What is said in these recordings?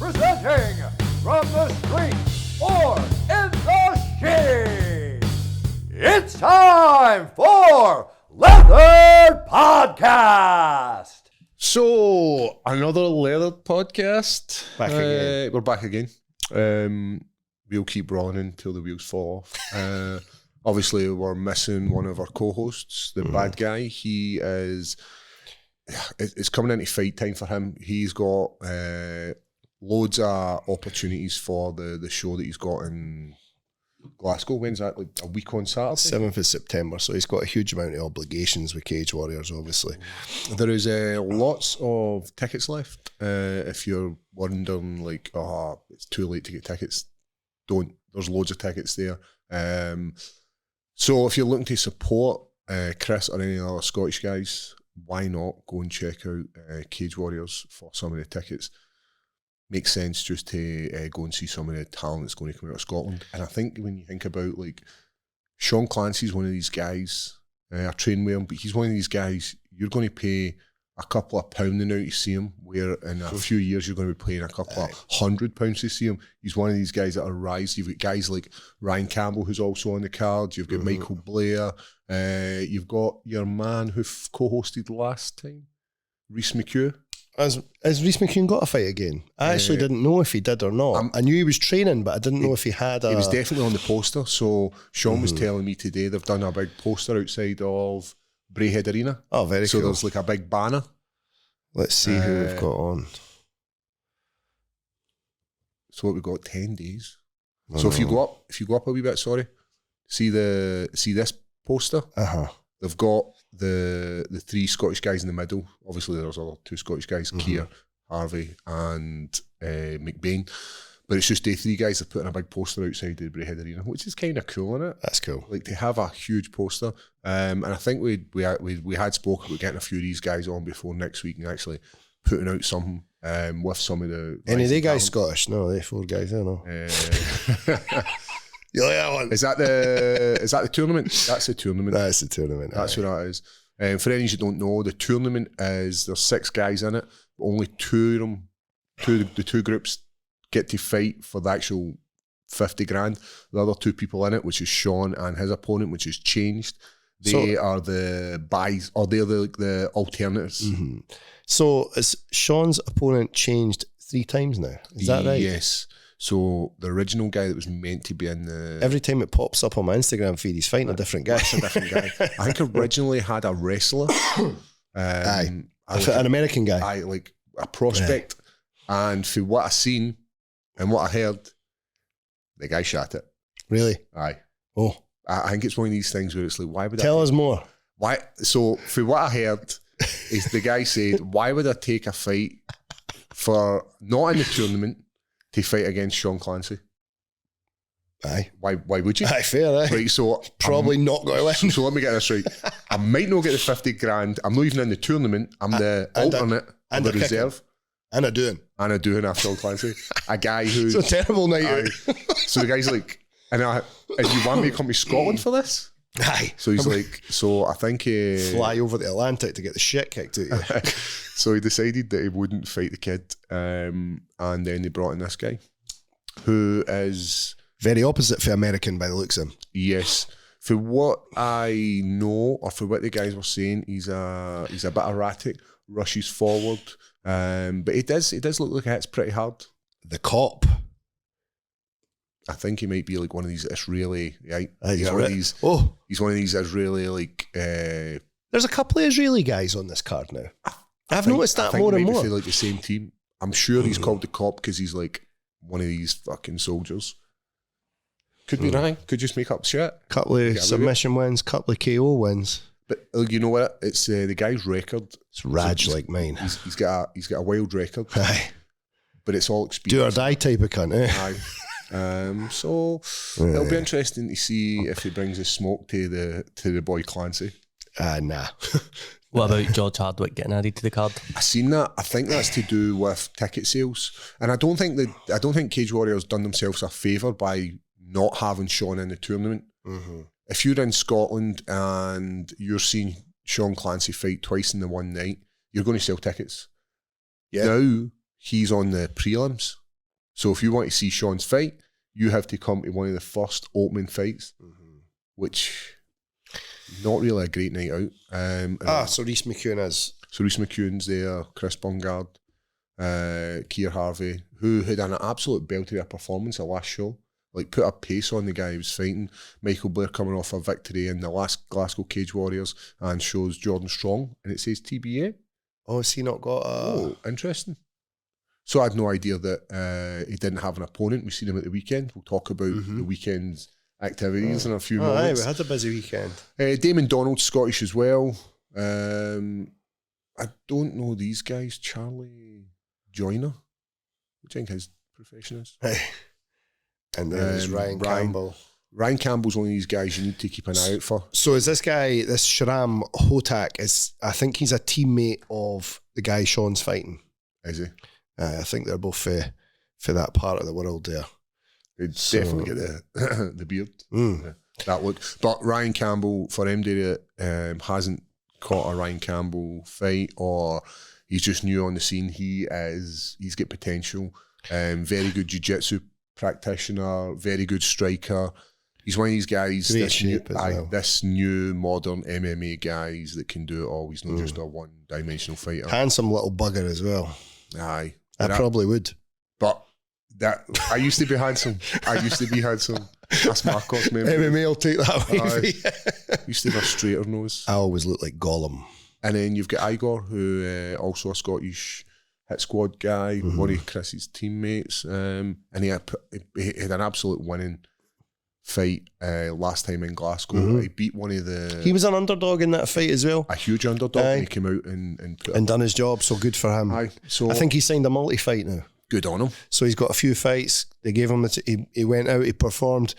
Presenting from the street or in the shade, it's time for Leathered Podcast. So, another Leathered Podcast. Back again. We're back again. We'll keep rolling until the wheels fall off. Obviously, we're missing one of our co-hosts, the bad guy. He is... It's coming into fight time for him. He's got loads of opportunities for the show that he's got in Glasgow. When's that? Like a week on Saturday? 7th of September. So he's got a huge amount of obligations with Cage Warriors, obviously. There is lots of tickets left. If you're wondering, like, it's too late to get tickets, don't. There's loads of tickets there. So if you're looking to support Chris or any other Scottish guys, why not go and check out Cage Warriors for some of the tickets? Makes sense just to go and see some of the talent that's going to come out of Scotland. And I think when you think about, like, Sean Clancy's one of these guys, I train with him, but he's one of these guys, you're going to pay a couple of £1 now to see him, where in a few years you're going to be paying a couple of £100 to see him. He's one of these guys that are rising. You've got guys like Ryan Campbell, who's also on the card. You've got Michael Blair. You've got your man who co-hosted last time, Rhys McHugh. Has Rhys McHugh got a fight again? I actually didn't know if he did or not. I knew he was training, but I didn't know if he had He was definitely on the poster. So Sean was telling me today they've done a big poster outside of Braehead Arena. Oh, very cool. So there's like a big banner. Let's see who we've got on. So what, we've got 10 days. So if you go up a wee bit, see this poster? They've got the three Scottish guys in the middle. Obviously there's other two Scottish guys, Keir, Harvey and McBain. But it's just the three guys that put in a big poster outside the Braehead Arena, which is kind of cool, isn't it? That's cool. Like, to have a huge poster. And I think we had spoken about getting a few of these guys on before next week and actually putting out something with some of the... Any of they guys Scottish? No, they four guys, I don't know. You like that one? Is that the tournament? That's the tournament. That's the tournament. That's what that is. For any of you who don't know, the tournament is, there's 6 guys in it, but only 2 of them, the two groups get to fight for the actual 50 grand. The other 2 people in it, which is Sean and his opponent, which has changed, they are the buys, or they're the alternatives. So is Sean's opponent changed 3 times now? Is that right? Yes. So the original guy that was meant to be in the... Every time it pops up on my Instagram feed, he's fighting a different guy. It's a different guy. I think originally had a wrestler. An American guy. Like a prospect. And for what I seen and what I heard, the guy shot it. Really? Aye. Oh. I think it's one of these things where it's like, why would Tell us more. Why? So for what I heard, is the guy said, why would I take a fight for not in the tournament to fight against Sean Clancy? Aye. Why would you? Aye, fair, aye. Right, so... Probably not going to win. So let me get this right. I might not get the 50 grand. I'm not even in the tournament. I'm the alternate and the reserve. And a doing. And a doing after Sean Clancy. A guy who's... It's a terrible night out. So the guy's like, and you want me to come to Scotland for this? Aye. So he's like, so I think... Fly over the Atlantic to get the shit kicked out of you. So he decided that he wouldn't fight the kid. And then they brought in this guy, who is... Very opposite for American by the looks of him. Yes. For what I know, or for what the guys were saying, he's a bit erratic, rushes forward. But it does look like it hits pretty hard. The cop. I think he might be like one of these Israeli, right? He's one of these. Oh, he's one of these Israeli, like. There's a couple of Israeli guys on this card now. I've noticed that more and more. They feel like the same team. I'm sure he's called the cop because he's like one of these fucking soldiers. Could be wrong. Could just make up shit. Couple of submission wins, couple of KO wins. But you know what? It's the guy's record. It's Raj like mine. He's got a wild record. Aye. But it's all experience. Do or die type of cunt, eh? Aye. So it'll be interesting to see if he brings his smoke to the boy Clancy. Nah. What about George Hardwick getting added to the card? I seen that. I think that's to do with ticket sales, and I don't think Cage Warriors done themselves a favour by not having Sean in the tournament. If you're in Scotland and you're seeing Sean Clancy fight twice in the one night, you're going to sell tickets. Yeah. Now he's on the prelims. So if you want to see Sean's fight, you have to come to one of the first opening fights, which not really a great night out. So Rhys McEwen is. So Rhys McEwen's there, Chris Bungard, Keir Harvey, who had an absolute belter of a performance the last show. Like, put a pace on the guy he was fighting. Michael Blair coming off a victory in the last Glasgow Cage Warriors and shows Jordan Strong, and it says TBA. Oh, has he not got a... Oh, interesting. So I had no idea that he didn't have an opponent. We've seen him at the weekend. We'll talk about the weekend's activities in a few moments. Aye, we had a busy weekend. Damon Donald's Scottish as well. I don't know these guys. Charlie Joyner, what do you think his profession is? And then there's Ryan Campbell. Ryan Campbell's one of these guys you need to keep an eye out for. So is this guy, this 𝗟𝗘𝗔𝗧𝗛𝗏, I think he's a teammate of the guy Sean's fighting. Is he? I think they're both for that part of the world there. He'd definitely get the beard. That look. But Ryan Campbell, for MD that hasn't caught a Ryan Campbell fight, or he's just new on the scene, he's got potential. Very good jiu-jitsu practitioner, very good striker. He's one of these guys, this new modern MMA guys that can do it all. He's not just a one-dimensional fighter. Handsome little bugger as well. Aye. I probably would. But I used to be handsome. That's Marcos, man. MMA will take that away. Used to have a straighter nose. I always look like Gollum. And then you've got Igor, who also a Scottish hit squad guy, one of Chris's teammates, and he had an absolute winning fight last time in Glasgow. He beat one of the... He was an underdog in that fight as well. A huge underdog, and he came out and done his job, so good for him. So I think he signed a multi-fight now. Good on him. So he's got a few fights. They gave him he went out, he performed,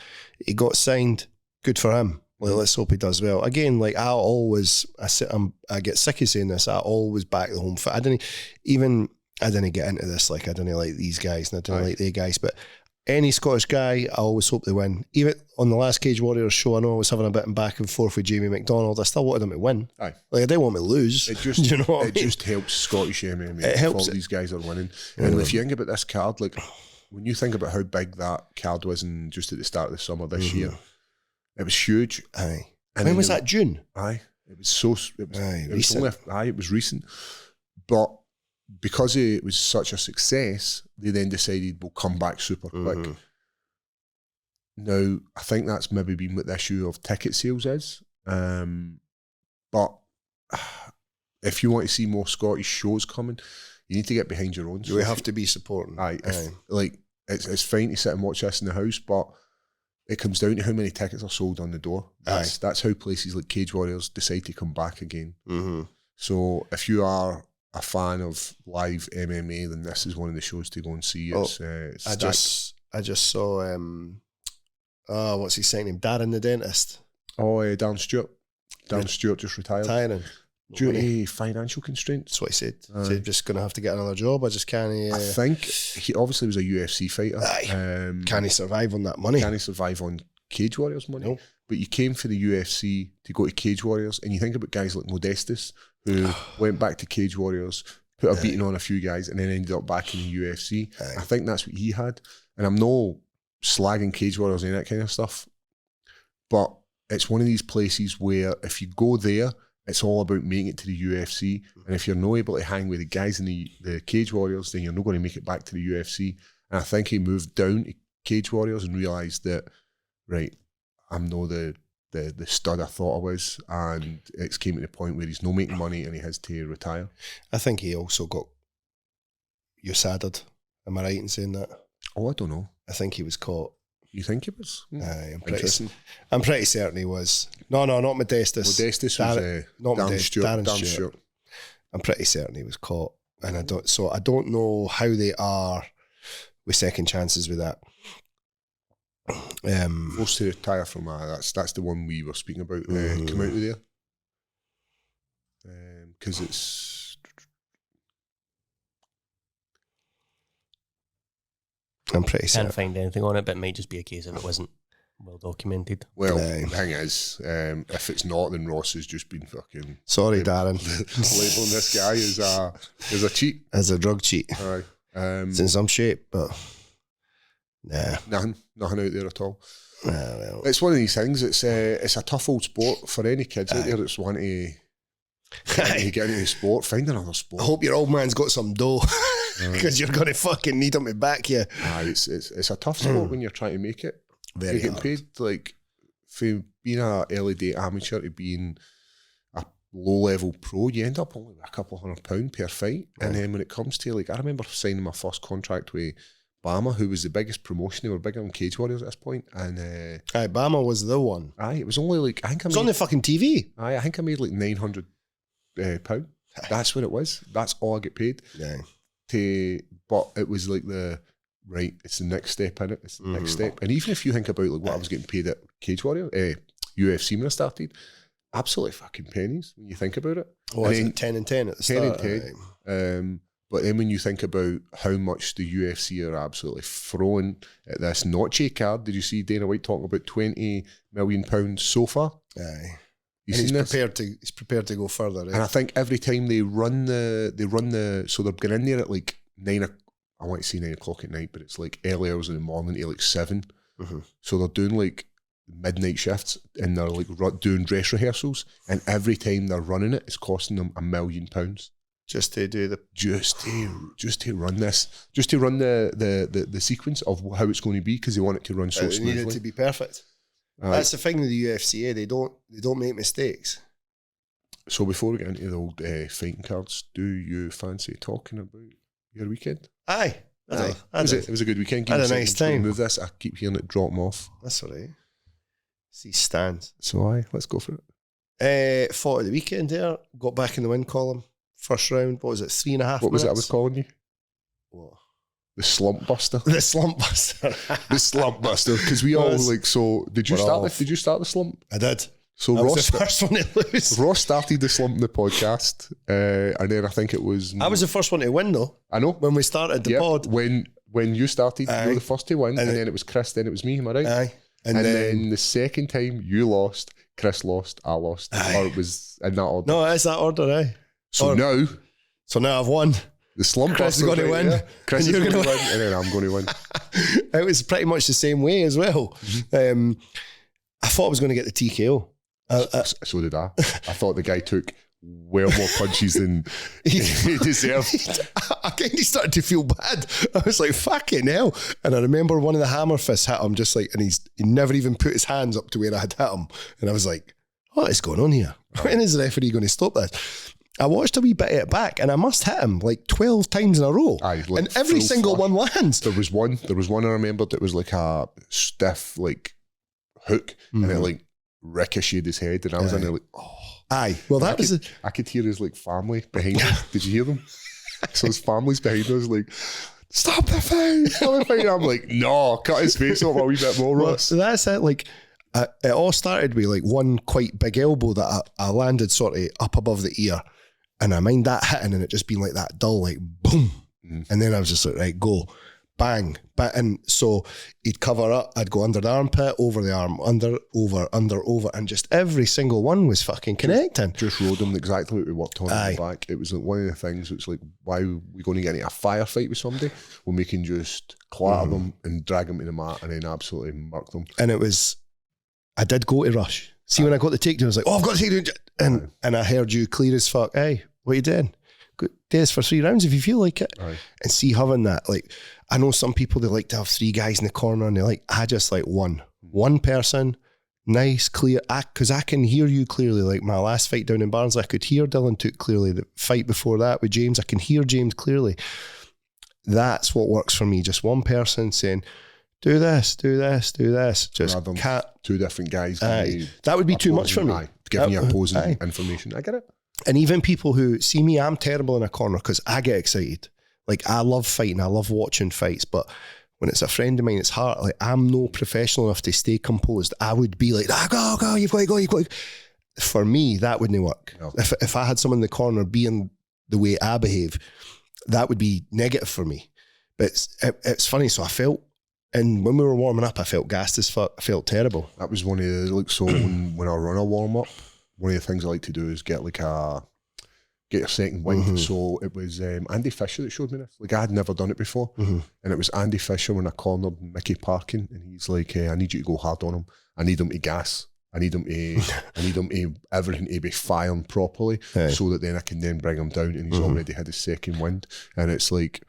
he got signed. Good for him. Well, let's hope he does well. Again, like I get sick of saying this, I always back the home fight. I didn't get into this, like I didn't like these guys and I didn't like they guys, but any Scottish guy, I always hope they win. Even on the last Cage Warriors show, I know I was having a bit of back and forth with Jamie McDonald. I still wanted him to win. Aye. Like I didn't want him to lose. It just, you know what it just helps Scottish MMA. It helps. All these guys are winning. And if you think about this card, like when you think about how big that card was just at the start of the summer this year, it was huge. Aye. And when was that? June? Aye. It was so... recent. It was recent. But because it was such a success, they then decided we'll come back super quick. Now, I think that's maybe been what the issue of ticket sales is. But if you want to see more Scottish shows coming, you need to get behind your own. You have to be supporting. Aye. Like, it's fine to sit and watch this in the house, but it comes down to how many tickets are sold on the door. That's how places like Cage Warriors decide to come back again. So if you are a fan of live MMA, then this is one of the shows to go and see. I just saw what's his name? Darren the dentist. Darren Stewart. Darren Stewart just retired. Retiring. Due to financial constraints. That's what he said. So he's just going to have to get another job. I just can't... I think he obviously was a UFC fighter. Can he survive on that money? Can he survive on Cage Warriors money? No. But you came for the UFC to go to Cage Warriors, and you think about guys like Modestus, who went back to Cage Warriors, put a beating on a few guys, and then ended up back in the UFC. I think that's what he had. And I'm no slagging Cage Warriors and that kind of stuff, but it's one of these places where if you go there, it's all about making it to the UFC. And if you're not able to hang with the guys in the Cage Warriors, then you're not going to make it back to the UFC. And I think he moved down to Cage Warriors and realised that, right, I'm not the stud I thought I was. And it's came to the point where he's not making money and he has to retire. I think he also got USADa'd. Am I right in saying that? Oh, I don't know. I think he was caught. You think he was? I'm pretty certain he was. No, not Modestus. Modestus was Darren Stewart. I'm pretty certain he was caught, and I don't know how they are with second chances with that. Forced to retire from that's the one we were speaking about. Come out of there because it's. I'm pretty certain. Can't find anything on it, but it might just be a case of it wasn't well documented. Well, the thing is, if it's not, then Ross has just been fucking... Sorry, Darren. Labeling this guy as a cheat. As a drug cheat. Aye. It's in some shape, but... Nah. Nothing out there at all. Well. It's one of these things. It's a tough old sport for any kids out there that's wanting to get into the sport. Find another sport. I hope your old man's got some dough because you're going to fucking need him to back you. It's a tough sport when you're trying to make it. Very you're getting hard. paid like from being an early day amateur to being a low level pro. You end up only with a couple £100 per fight, and then when it comes to like, I remember signing my first contract with Bama, who was the biggest promotion. They were bigger than Cage Warriors at this point, and Bama was the one. it was only like It was on the fucking TV. I think I made like £900. That's what it was. That's all I get paid. Yeah. But it was like it's the next step in it. It's the next step. And even if you think about like what I was getting paid at Cage Warrior, UFC when I started, absolutely fucking pennies when you think about it. Oh, and is then, it 10 and 10 at the 10 start? and 10. But then when you think about how much the UFC are absolutely throwing at this notch card, did you see Dana White talking about £20 million so far? Aye. You And seen this? he's prepared to go further. And I think every time they run the so they're going in there at like 9 I want to say 9 o'clock at night, but it's like early hours in the morning to like 7. So they're doing like midnight shifts and they're like doing dress rehearsals, and every time they're running it, it's costing them £1 million. Just to do the... Just to run this. Just to run the sequence of how it's going to be, because they want it to run so They need it smoothly. to be perfect. That's the thing with the UFC, they don't make mistakes. So before we get into the old fighting cards, do you fancy talking about your weekend? Aye. It was a good weekend. Had Give me a second nice to time. Move this. I keep hearing it drop 'em off. That's all right. See stands. So let's go for it. Fought at the weekend there. Got back in the win column. First round. What was it? 3.5 minutes? What was it I was calling you? What? The slump buster. The slump buster. The slump buster. Because we all Was- like. So did you We're start? off. Did you start the slump? I did. So I was Ross, the first one to lose. Ross started the slump in the podcast, and then I think it was. I was the first one to win though. I know. When we started the Yep. pod. When you started, you Aye. were the first to win, and And then it was Chris, then it was me. Am I right? Aye. And then the second time you lost, Chris lost, I lost, Aye. or it was in that order. No, it's that order, aye. So now So now I've won. the slump Chris is buster's going to right win, there. Chris and is you're going to gonna win, and then I'm going to win. It was pretty much the same way as well. I thought I was going to get the TKO. So did I. I thought the guy took well more punches than he deserved. I kind of started to feel bad. I was like, fucking hell. And I remember one of the hammer fists hit him just like, and he never even put his hands up to where I had hit him. And I was like, what is going on here? When is the referee going to stop this? I watched a wee bit of it back and I must hit him like 12 times in a row. Aye, like and every full single flush. one lands. There was one I remembered that was like a stiff like hook, and it like ricocheted his head, and I was in there like, oh. Aye. Well, that was... I could hear his like family behind us. Did you hear them? So his family's behind us like, stop the fight, stop the fight. I'm like, no, cut his face off a wee bit more, Well, Ross. so that's it. Like, it all started with like one quite big elbow that I landed sort of up above the ear, and I mind that hitting and it just being like that dull, like boom. And then I was just like, right, go, bang. And so he'd cover up, I'd go under the armpit, over the arm, under, over, and just every single one was fucking connecting. Just rode him exactly what we worked on in Aye. the back. It was like one of the things. It's like, why are we going to get into a firefight with somebody when we can just clatter them and drag them to the mat and then absolutely murk them? And it was, I did go to rush. See, when I got the takedown, I was like, oh, I've got the takedown. And I heard you clear as fuck, hey, what are you doing? Do this for 3 rounds if you feel like it. Aye. And see, having that, like, I know some people, they like to have 3 guys in the corner and I just like one person, nice, clear, because I can hear you clearly. Like my last fight down in Barnsley, I could hear Dylan Took clearly. The fight before that with James, I can hear James clearly. That's what works for me. Just one person saying, do this, do this, do this. Just Rather than can't. 2 different guys. Aye. That would be too much for me. Aye, giving you opposing Aye. information. I get it. And even people who see me, I'm terrible in a corner because I get excited. Like, I love fighting, I love watching fights, but when it's a friend of mine, it's hard. Like, I'm no professional enough to stay composed. I would be like, go, you've got to go, you've got to. For me, that wouldn't work. No. If I had someone in the corner being the way I behave, that would be negative for me. But it's funny, so I felt, and when we were warming up, I felt gassed as fuck. I felt terrible. That was one of the, like, so when I run a warm up, one of the things I like to do is get get your second wind. So it was Andy Fisher that showed me this. Like, I had never done it before. And it was Andy Fisher when I cornered Mickey Parkin, and he's like, I need you to go hard on him. I need him to gas. I need him to everything to be firing properly, so that then I can then bring him down, and he's already had his second wind. And it's like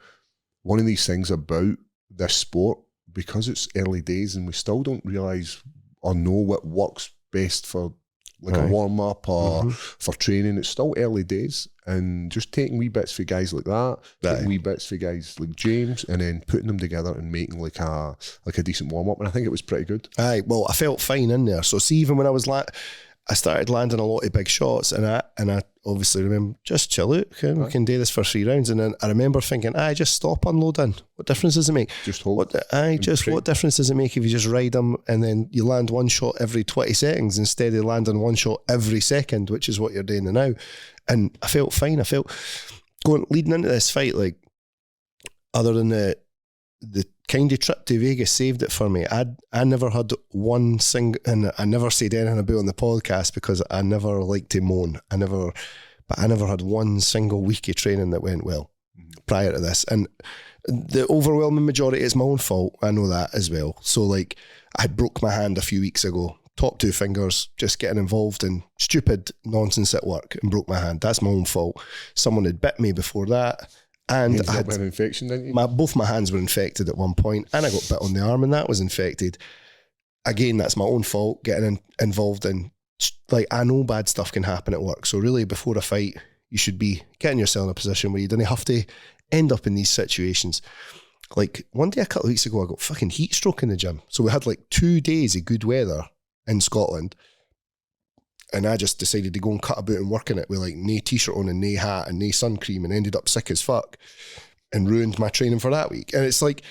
one of these things about this sport, because it's early days and we still don't realise or know what works best for like a warm-up or for training. It's still early days, and just taking wee bits for guys like that, taking wee bits for guys like James, and then putting them together and making like a decent warm-up, and I think it was pretty good. Aye, well, I felt fine in there. So see, even when I was I started landing a lot of big shots, and I obviously remember, just chill out, okay? We can do this for 3 rounds. And then I remember thinking, just stop unloading. What difference does it make? Just hold. What difference does it make if you just ride them and then you land one shot every 20 seconds instead of landing one shot every second, which is what you're doing now? And I felt fine. I felt leading into this fight, like, other than the kind of trip to Vegas saved it for me. I never had one single, and I never said anything about it on the podcast because I never like to moan. I never had one single week of training that went well prior to this. And the overwhelming majority is my own fault. I know that as well. So, like, I broke my hand a few weeks ago, top 2 fingers, just getting involved in stupid nonsense at work, and broke my hand. That's my own fault. Someone had bit me before that. And I had an infection, didn't you? Both my hands were infected at one point, and I got bit on the arm, and that was infected. Again, that's my own fault, getting involved in, like, I know bad stuff can happen at work. So really, before a fight, you should be getting yourself in a position where you don't have to end up in these situations. Like, one day a couple of weeks ago, I got fucking heat stroke in the gym. So we had like 2 days of good weather in Scotland, and I just decided to go and cut about and work in it with like no t-shirt on and no hat and no sun cream, and ended up sick as fuck and ruined my training for that week. And it's like,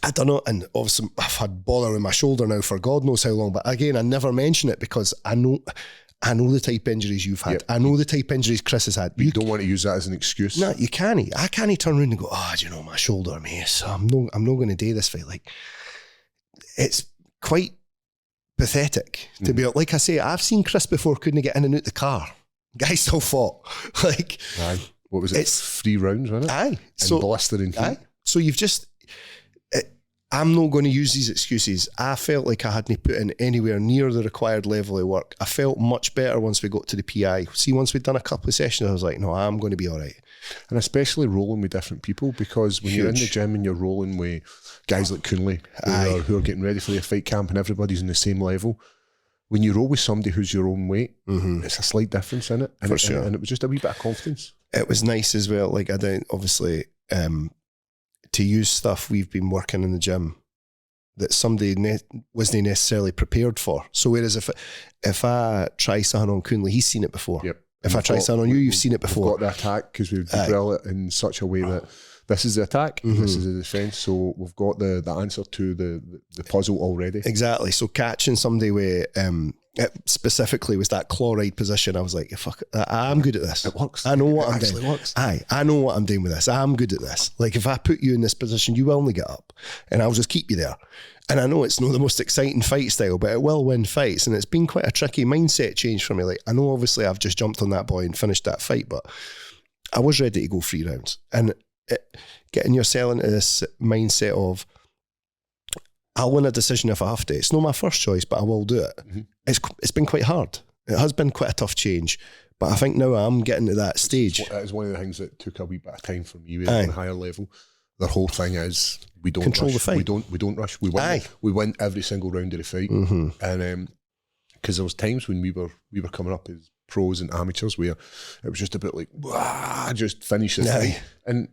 I don't know, and obviously I've had bother in my shoulder now for God knows how long, but again, I never mention it because I know the type of injuries you've had. Yep. I know the type of injuries Chris has had. You don't want to use that as an excuse. No, you can't. I can't turn around and go, do you know, my shoulder, mate, so I'm not going to do this fight. Like, it's quite pathetic to be like I say. I've seen Chris before, couldn't get in and out the car. Guy still fought. Like, aye. What was it? It's 3 rounds, wasn't it? Aye. So blistering heat. Aye. So you've just. I'm not going to use these excuses. I felt like I hadn't put in anywhere near the required level of work. I felt much better once we got to the PI. See, once we'd done a couple of sessions, I was like, no, I'm going to be all right. And especially rolling with different people, because when you're in the gym and you're rolling with guys like Coonley who are getting ready for their fight camp, and everybody's on the same level, when you roll with somebody who's your own weight, it's a slight difference in it. And for sure. And it was just a wee bit of confidence. It was nice as well. Like, I don't, obviously, to use stuff we've been working in the gym that somebody wasn't necessarily prepared for. So whereas if I try something on Coonley, he's seen it before. Yep. If I try something on you, you've seen it before. We've got the attack because we've drilled it in such a way that this is the attack, this is the defence. So we've got the answer to the puzzle already. Exactly. So catching somebody with it specifically was that chloride position. I was like, fuck, I'm good at this. It works. I know what I'm doing. Works. I know what I'm doing with this. I'm good at this. Like, if I put you in this position, you will only get up, and I'll just keep you there. And I know it's not the most exciting fight style, but it will win fights. And it's been quite a tricky mindset change for me. Like, I know obviously I've just jumped on that boy and finished that fight, but I was ready to go 3 rounds. And getting yourself into this mindset of, I'll win a decision if I have to. It's not my first choice, but I will do it. It's been quite hard. It has been quite a tough change, but I think now I'm getting to that stage. That is one of the things that took a wee bit of time for me on a higher level. The whole thing is, we don't control rush. The fight. We don't rush. We win. We win every single round of the fight. And because there was times when we were coming up as pros and amateurs where it was just a bit like, just finish this fight. And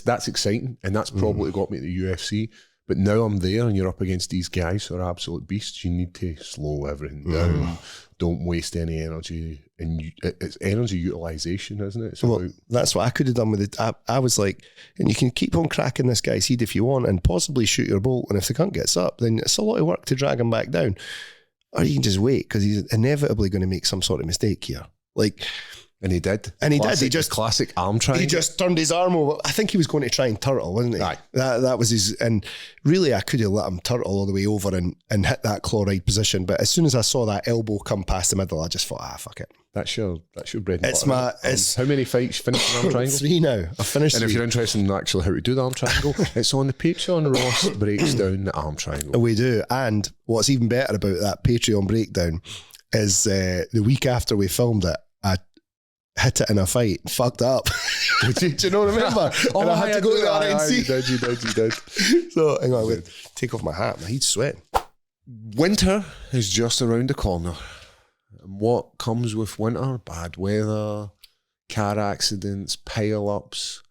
that's exciting, and that's probably got me to the UFC. But now I'm there, and you're up against these guys who are absolute beasts. You need to slow everything down. Don't waste any energy. And it's energy utilisation, isn't it? Well, that's what I could have done with it. I was like, and you can keep on cracking this guy's head if you want, and possibly shoot your bolt. And if the cunt gets up, then it's a lot of work to drag him back down. Or you can just wait, because he's inevitably going to make some sort of mistake here. Like, and he did. And he did. He just classic arm triangle. He just turned his arm over. I think he was going to try and turtle, wasn't he? Aye. That was his. And really, I could have let him turtle all the way over and hit that chloride position. But as soon as I saw that elbow come past the middle, I just thought, fuck it. That's your bread and It's butter. my- it's- how many fights you finished in arm triangle? 3 now. I finished And if 3. you're interested in actually how to do the arm triangle, it's on the Patreon. Ross breaks down the arm triangle. We do. And what's even better about that Patreon breakdown is the week after we filmed it, I hit it in a fight and fucked up. Do you know, remember? And I had to go to the RNC. You did. So, hang on, wait. Take off my hat. My heat's sweating. Winter is just around the corner. And what comes with winter? Bad weather, car accidents, pile-ups.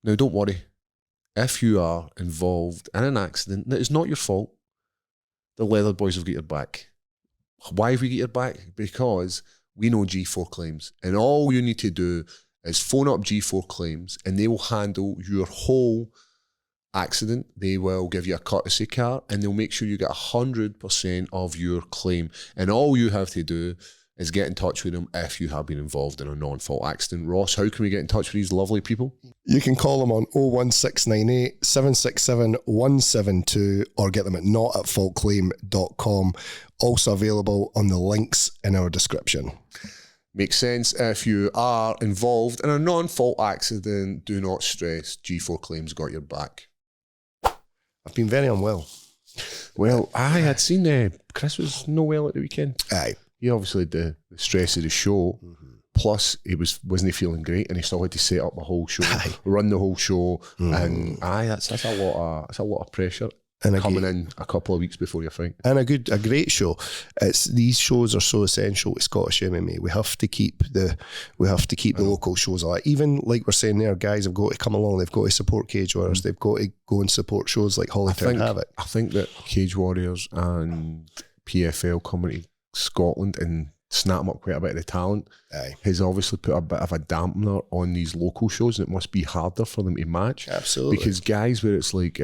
Now, don't worry. If you are involved in an accident that is not your fault, the Leather Boys have got your back. Why have we got your back? Because we know G4 Claims. And all you need to do is phone up G4 Claims and they will handle your whole accident. They will give you a courtesy car and they'll make sure you get 100% of your claim. And all you have to do is get in touch with them if you have been involved in a non-fault accident. Ross, how can we get in touch with these lovely people? You can call them on 01698 767 172 or get them at notatfaultclaim.com. Also available on the links in our description. Makes sense. If you are involved in a non-fault accident, do not stress. G4 Claims got your back. I've been very unwell. Well, I had seen Chris was no well at the weekend. Aye. He obviously had the stress of the show. Plus, he wasn't he feeling great, and he still had to set up the whole show, run the whole show, and that's a lot of pressure And coming in a couple of weeks before your fight. And a great show. These shows are so essential to Scottish MMA. We have to keep the local shows alive. Even like we're saying there, guys have got to come along. They've got to support Cage Warriors. They've got to go and support shows like Holytown Havoc. I think that Cage Warriors and PFL coming to Scotland and snap up quite a bit of the talent has obviously put a bit of a dampener on these local shows, and it must be harder for them to match. Absolutely. Because guys where it's like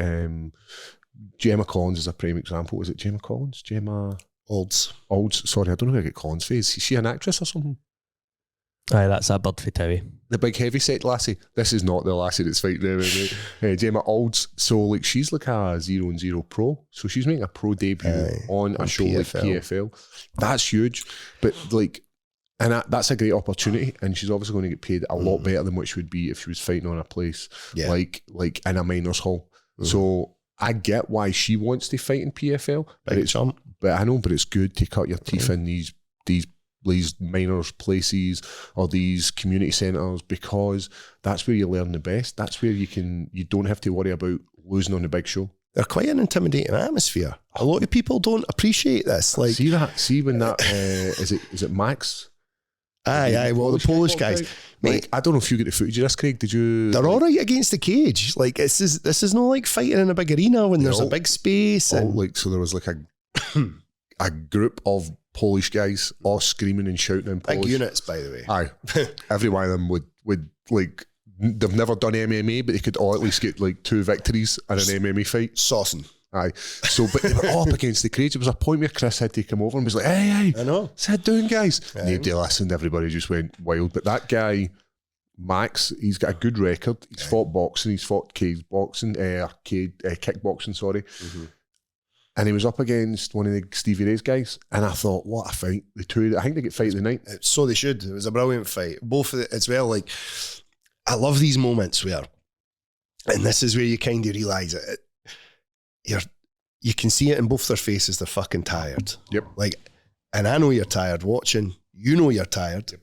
Gemma Collins is a prime example. Is it Gemma Collins? Gemma Olds. Sorry, I don't know how I get Collins' face. Is she an actress or something? Aye, that's that 𝗣𝗢𝗘𝗏. The big heavyset lassie. This is not the lassie that's fighting there. Gemma Olds. So like she's like a 0-0 pro. So she's making a pro debut on a show PFL. Like PFL. That's huge. But like, and that's a great opportunity. And she's obviously going to get paid a lot better than what she would be if she was fighting on a place like in a minors hall. So I get why she wants to fight in PFL. But I know, but it's good to cut your teeth in these minors places or these community centres, because that's where you learn the best. That's where you don't have to worry about losing on the big show. They're quite an intimidating atmosphere. A lot of people don't appreciate this. Like, see when that is it Max? Aye. Well, the Polish guys, mate. Like, I don't know if you get the footage of this, Craig. Did you? They're all right against the cage. Like, this is not like fighting in a big arena when there's a big space. So there was like a group of Polish guys all screaming and shouting in Polish. Big units, by the way. Aye. Every one of them would like, they've never done MMA, but they could all at least get like 2 victories in an MMA fight. Saucing. Aye. So, but they were all up against the cage. There was a point where Chris had to come over and was like, hey, I know. Sit down, guys. Nobody listened. Everybody just went wild. But that guy, Max, he's got a good record. He's fought boxing. He's fought cage boxing, kickboxing, sorry. And he was up against one of the Stevie Ray's guys. And I thought, what a fight. The two, I think they get fight of the night. So they should. It was a brilliant fight. Both of it as well. Like, I love these moments where, and this is where you kind of realise it. You can see it in both their faces. They're fucking tired. Yep. Like, and I know you're tired watching. You know you're tired. Yep.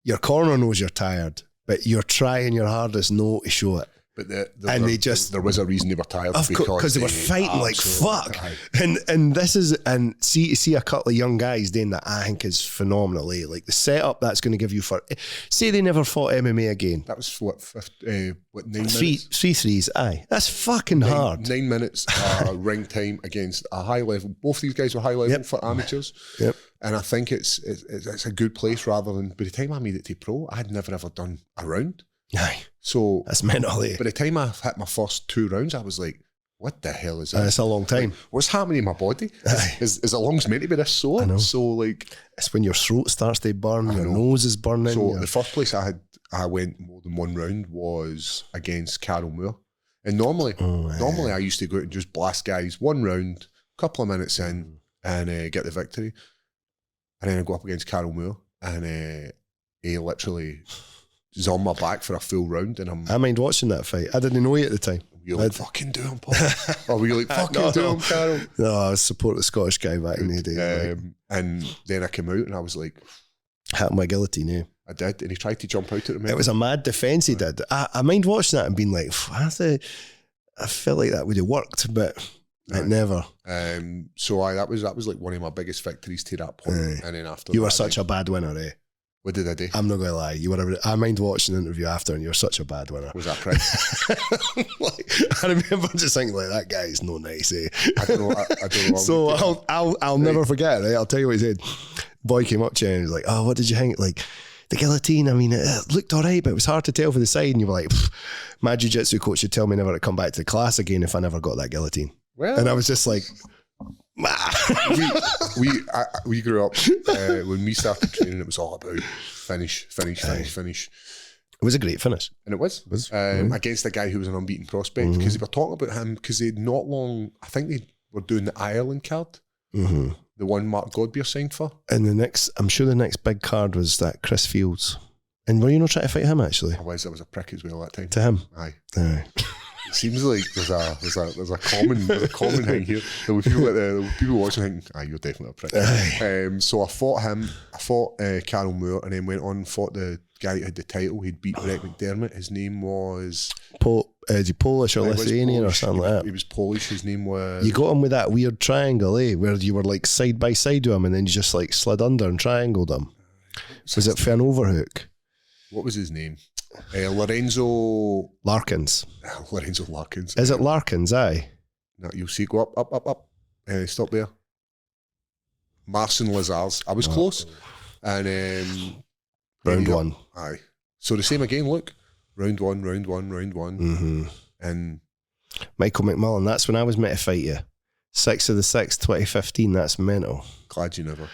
Your corner knows you're tired, but you're trying your hardest not to show it. But there was a reason they were tired, because they were fighting like fuck. And this is, and see a couple of young guys doing that, I think is phenomenal. Like the setup that's going to give you for, say they never fought MMA again. That was what 9 minutes? Three threes. Aye, that's fucking hard. 9 minutes ring time against a high level. Both these guys were high level for amateurs. Yep. And I think it's a good place, rather than, by the time I made it to pro, I'd never ever done a round. Aye. So that's mental. By the time I hit my first 2 rounds, I was like, what the hell is this? It's a long time. Like, what's happening in my body? Is the lungs meant to be this sore? I know. So like, it's when your throat starts to burn, your nose is burning. So the first place I went more than 1 round was against Carol Moore. And normally I used to go out and just blast guys 1 round, couple of minutes in, and get the victory. And then I go up against Carol Moore. and he literally is on my back for a full round, and I mind watching that fight. I didn't know you at the time. You're like, fucking do him, Paul. Or were you like, fucking do him, Carol? No, I support the Scottish guy back in the day. And then I came out and I was like, hit my guillotine, yeah. I did, and he tried to jump out at me. It was a mad defence he did. I mind watching that and being like, I felt like that would have worked, but it never. So that was like one of my biggest victories to that point. And then after you were such a bad winner, eh? What did I do? I'm not going to lie. I mind watching the interview after, and you're such a bad winner. Was that prick? I remember just thinking, like, that guy is no nice, eh? I don't know. So I'll never forget it, right? I'll tell you what he said. Boy came up to you and he was like, oh, what did you think? Like, the guillotine, I mean, it looked all right, but it was hard to tell for the side. And you were like, my jiu-jitsu coach should tell me never to come back to the class again if I never got that guillotine. Well, and I was just like, we grew up, when we started training, it was all about finish. It was a great finish. And it was. Against a guy who was an unbeaten prospect, because they were talking about him, because they'd not long, I think they were doing the Ireland card, the one Mark Godbeer signed for. And I'm sure the next big card was that Chris Fields. And were you not trying to fight him, actually? I was a prick as well that time. To him? Aye. It seems like there's a common thing here. There were people watching thinking, you're definitely a prick. So I fought him, Carol Moore, and then went on and fought the guy that had the title. He'd beat Brett McDermott. His name was... is he Polish or Lithuanian or something like that? He was Polish. His name was... You got him with that weird triangle, where you were like side by side with him and then you just like slid under and triangled him. Was it for an overhook? What was his name? Lorenzo Larkins. Lorenzo Larkins. Is it Larkins? Aye. No, you'll see. Go up. Stop there. Marcin Lazars. I was close. And round one. Aye. So the same again. Look, round one. And Michael McMullen. That's when I was meant to fight you. 6th of the 6th, 2015. That's mental. Glad you never.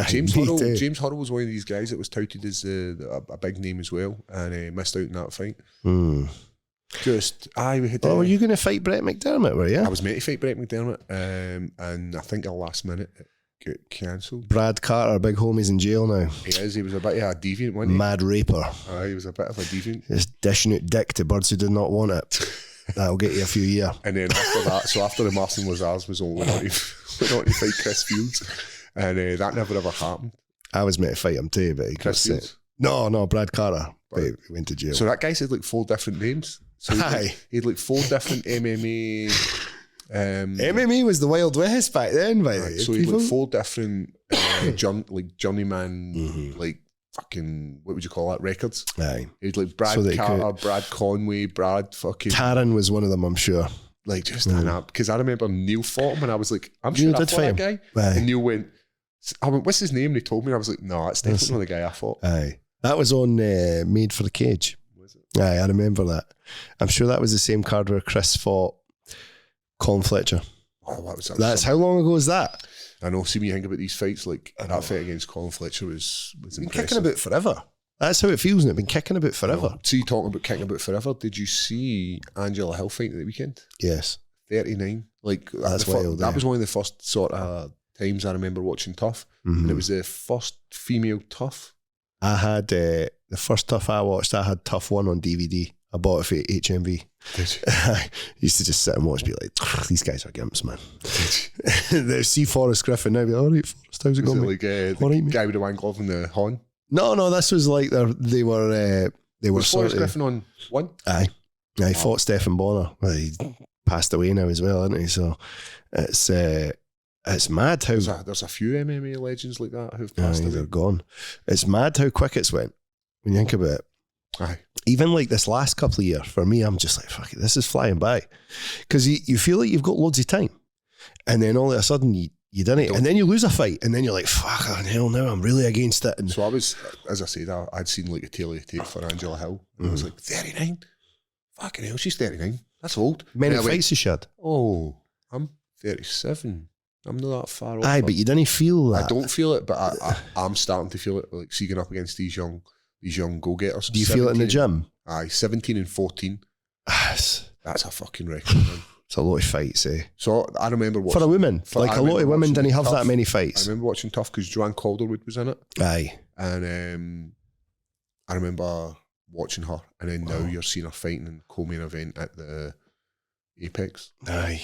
James Huddle was one of these guys that was touted as a big name as well, and missed out in that fight. We had. Were you going to fight Brett McDermott? Were you? I was meant to fight Brett McDermott, and I think at the last minute it got cancelled. Brad Carter, big homie's in jail now. He is. He was a bit of a deviant, wasn't he? Mad raper. He was a bit of a deviant. Just dishing out dick to birds who did not want it. That'll get you a few years. And then after that, so after the Marcin Lazars was on, went on to fight Chris Fields. And that never ever happened. I was meant to fight him too, but he got sick. No, Brad Carter. But he went to jail. So that guy said like 4 different names. So he had like 4 different MMA. MMA was the Wild West back then, by the way. So he had like 4 different journeyman, like fucking, what would you call that, records? Aye. He had like Brad Carter, Brad Conway, Brad fucking... Taran was one of them, I'm sure. Like just because I remember Neil fought him and I was like, I'm sure I fought that guy. Aye. And Neil went, what's his name? And he told me, and I was like, no, it's definitely not the guy I fought. Aye. That was on Made for the Cage. Was it? Aye, I remember that. I'm sure that was the same card where Chris fought Colin Fletcher. Oh, that's how long ago was that? I know, see when you think about these fights, like that fight against Colin Fletcher was been kicking about forever. That's how it feels, and it's been kicking about forever. No. So you talking about kicking about forever, did you see Angela Hill fight at the weekend? Yes. 39. Like that's wild. That was one of the first sort of times I remember watching Tough, and it was the first female Tough. I had the first Tough I watched. I had Tough 1 on DVD. I bought it for HMV. Did you? I used to just sit and watch, be like, these guys are gimps, man. There's see Forrest Griffin now. Be like, all right, Forrest, how's it going? Like the guy with the one glove and the horn. No, this was like they were. Was Forrest Griffin on 1? Aye. He fought Stephen Bonner. Well, he passed away now as well, isn't he? So it's mad how there's a few MMA legends like that who've passed away. They're gone. It's mad how quick it's went when you think about it. Aye. Even like this last couple of years, for me, I'm just like, fuck it, this is flying by. Because you feel like you've got loads of time. And then all of a sudden you didn't. And then you lose a fight. And then you're like, fuck, hell no, I'm really against it. And so I was, as I said, I'd seen like a tape for Angela Hill. And I was like, 39? Fucking hell, she's 39. That's old. Many fights you had? Oh, I'm 37. I'm not that far off. Aye, but you didn't feel that. I don't feel it, but I'm starting to feel it, like seeing up against these young go-getters. Do you feel it in the gym? Aye, 17 and 14. That's a fucking record, man. It's a lot of fights, eh? So I remember watching... For a woman. A lot of women didn't have that many fights. I remember watching Tough because Joanne Calderwood was in it. Aye. And I remember watching her, and then now you're seeing her fighting in co-main event at the Apex. Aye.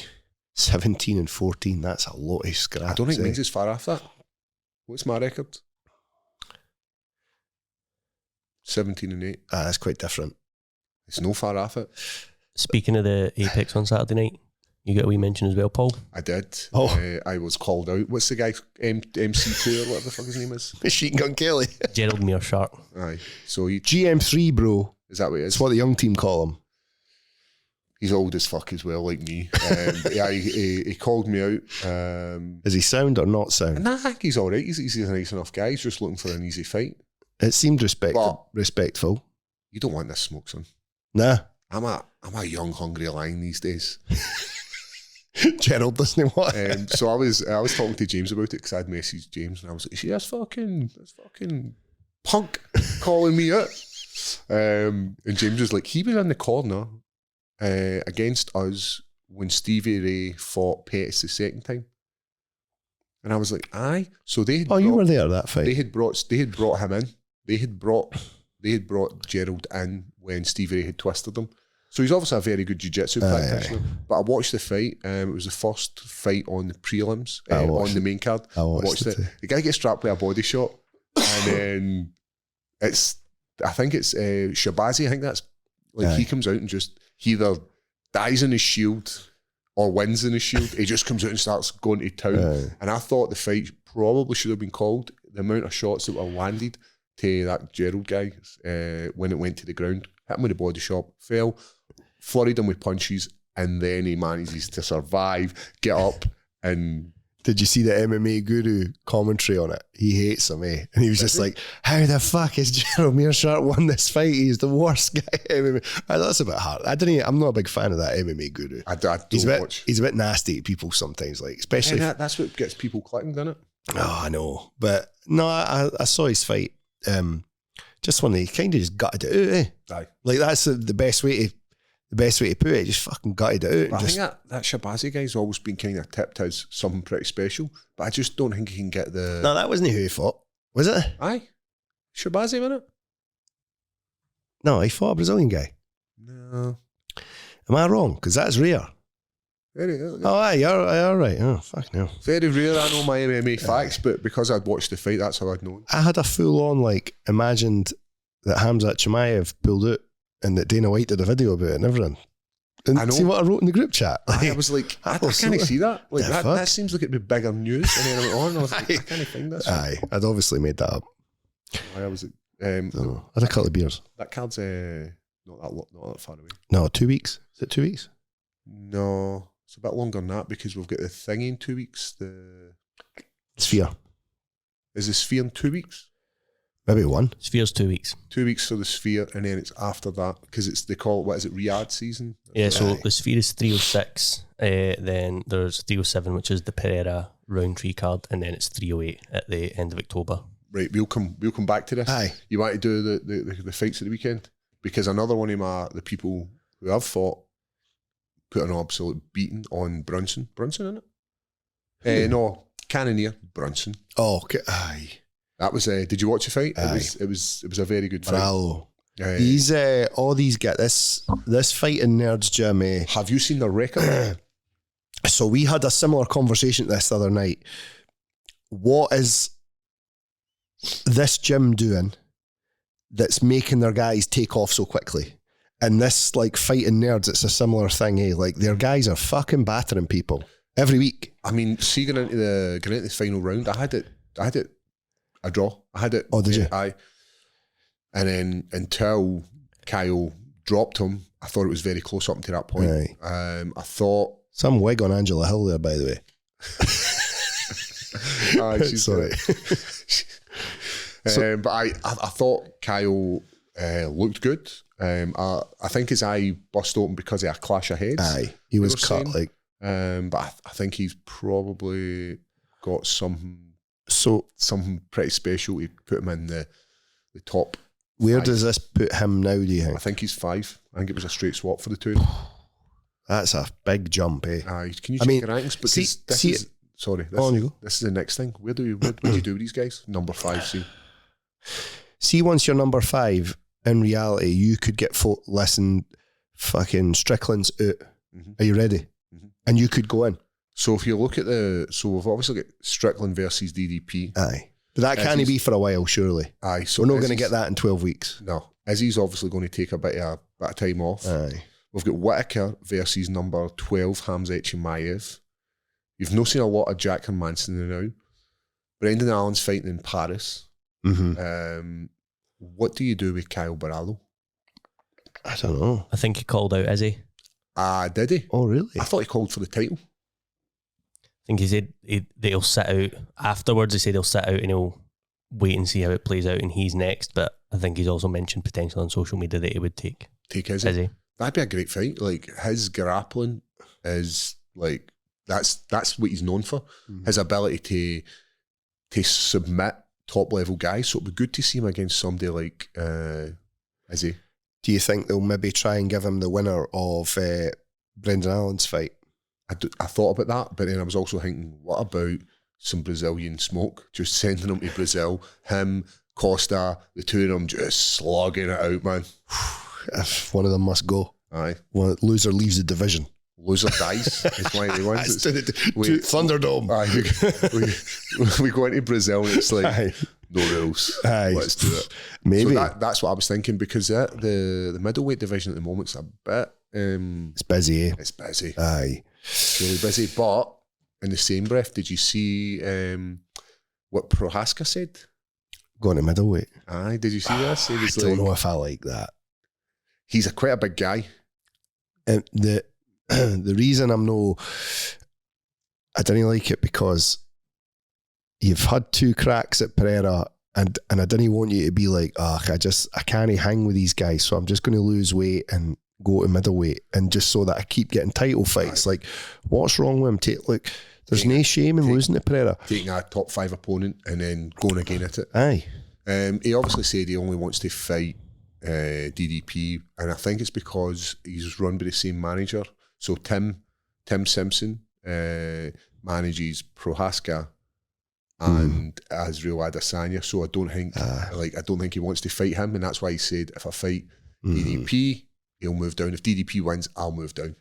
17 and 14, that's a lot of scraps. I don't think mine's as far off that. What's my record? 17 and 8. That's quite different. It's no far off it. Speaking of the Apex on Saturday night, you got a wee mention as well, Paul? I did. Oh. I was called out. What's the guy, MC2 or whatever the fuck his name is? Machine Gun Kelly. Gerald Mearshart. Aye. So he, GM3, bro. is that what it is? It's what the young team call him. He's old as fuck as well, like me. But yeah, he called me out. Is he sound or not sound? Nah, I think he's all right. He's a nice enough guy. He's just looking for an easy fight. It seemed But- respectful. You don't want this smoke, son. Nah. I'm a young, hungry lion these days. Gerald doesn't what? So I was talking to James about it because I'd messaged James and I was like, "See, that's fucking punk calling me out." And James was like, he was in the corner against us when Stevie Ray fought Pettis the second time, and I was like, "Aye." So they had You were there that fight. They had brought him in. They had brought Gerald in when Stevie Ray had twisted him. So he's obviously a very good jiu-jitsu practitioner. But I watched the fight. It was the first fight on the prelims, on the main card. I watched it. The guy gets strapped with a body shot, and then I think it's Shabazi. I think that's like he comes out and just he either dies in his shield or wins in his shield. He just comes out and starts going to town. And I thought the fight probably should have been called. The amount of shots that were landed to that Gerald guy when it went to the ground, hit him with a body shot, fell, flurried him with punches, and then he manages to survive, get up, and... Did you see the MMA Guru commentary on it? He hates him, eh? And he was just like, how the fuck has Gerald Mearshart won this fight? He's the worst guy at MMA. That's a bit hard. I'm not a big fan of that MMA Guru. He's a bit nasty to people sometimes, like, especially... that's what gets people clicking, doesn't it? Oh, I know. But no, I saw his fight. Just when he kind of just gutted it out, eh? Aye. Like that's the best way to put it. Just fucking gutted it out. I think that Shabazi guy's always been kind of tipped as something pretty special, but I just don't think he can get the... No, that wasn't who he fought, was it? Aye. Shabazi, wasn't it? No, he fought a Brazilian guy. No. Am I wrong? Because that's rare. Oh, aye, you're right. Oh, fuck no. Very rare. I know my MMA facts, but because I'd watched the fight, that's how I'd known. I had a full-on, like, imagined that 𝗟𝗘𝗔𝗧𝗛𝗏 built it and that Dana White did a video about it and everything. And I know. see what I wrote in the group chat? I was like, I can't see that. Like that seems like it'd be bigger news. And then I went on and I was like, I can't find this. Aye, I'd obviously made that up. I was like, I don't know. I had a couple of beers. That card's not that far away. No, 2 weeks. Is it 2 weeks? No, it's a bit longer than that because we've got the thing in 2 weeks. The Sphere. Is the Sphere in 2 weeks? Maybe one. Sphere's 2 weeks. 2 weeks for the Sphere, and then it's after that because they call it, what is it, Riyadh season? Yeah, so the Sphere is 306, then there's 307, which is the Pereira Roundtree card, and then it's 308 at the end of October. Right, we'll come back to this. Aye. You want to do the fights at the weekend? Because another one of the people who have fought put an absolute beating on Brunson. Brunson, innit? No, Cannoneer Brunson. Oh, okay. Aye. That was. Did you watch the fight? Aye. It was a very good fight. Bravo. He's all these guys. This fighting nerds gym. Have you seen the record? So we had a similar conversation this the other night. What is this gym doing that's making their guys take off so quickly? And this, like, fighting nerds, it's a similar thing, eh? Like, their guys are fucking battering people every week. I mean, see, going into the final round, I had it a draw. I had it. Oh, did you? Aye. And then until Kyle dropped him, I thought it was very close up to that point. Aye. I thought some wig on Angela Hill there, by the way. Aye, she's sorry. But I thought Kyle looked good. I think his eye bust open because of a clash of heads. Aye, he was cut saying. like. But I think he's probably got something pretty special to put him in the top. Where 5. does this put him now, do you think? I think he's 5. I think it was a straight swap for the two. That's a big jump, eh? Can you check the rankings? Because this is the next thing. What do you do with these guys? Number 5, see. See, once you're number 5, in reality, you could get listen, fucking Strickland's out. Mm-hmm. Are you ready? Mm-hmm. And you could go in. So if you look at so we've obviously got Strickland versus DDP. Aye. But that can't be for a while, surely. Aye. So we're not going to get that in 12 weeks. No. Izzy's obviously going to take a bit of time off. Aye. We've got Whitaker versus number 12, 𝗟𝗘𝗔𝗦𝗧. You've not seen a lot of Jack Hermansson now. Brendan Allen's fighting in Paris. Mm-hmm. What do you do with Kyle Barallo? I don't know. I think he called out Izzy. Did he? Oh, really? I thought he called for the title. I think he said he'll sit out. Afterwards, he said he'll sit out and he'll wait and see how it plays out and he's next. But I think he's also mentioned potentially on social media that he would take Izzy. That'd be a great fight. Like, his grappling is like, that's what he's known for. Mm-hmm. His ability to submit top level guys. So it'd be good to see him against somebody like Izzy. Do you think they'll maybe try and give him the winner of Brendan Allen's fight? I thought about that, but then I was also thinking, what about some Brazilian smoke? Just sending him to Brazil, him, Costa, the two of them just slugging it out, man. If one of them must go. Aye. Loser leaves the division. Loser dies. It's why he wins. Thunderdome. Aye, we go into Brazil and it's like, aye, no rules. Aye. Let's do it. Maybe. So that's what I was thinking, because the middleweight division at the moment's a bit... it's busy, eh? It's busy. Aye. It's really busy. But in the same breath, did you see what Prohaska said? Going to middleweight. Aye, did you see this? He was I don't know if I like that. He's quite a big guy. And the reason I didn't like it because you've had 2 cracks at Pereira, and I didn't want you to be like, I can't hang with these guys, so I'm just going to lose weight and go to middleweight, and just so that I keep getting title fights. Right. Like, what's wrong with him? There's no shame in losing to Pereira. Taking a top 5 opponent and then going again at it. Aye. He obviously said he only wants to fight DDP, and I think it's because he's run by the same manager. So Tim Simpson manages Prohaska and Israel Adesanya. So I don't think he wants to fight him, and that's why he said, if I fight DDP, he'll move down. If DDP wins, I'll move down.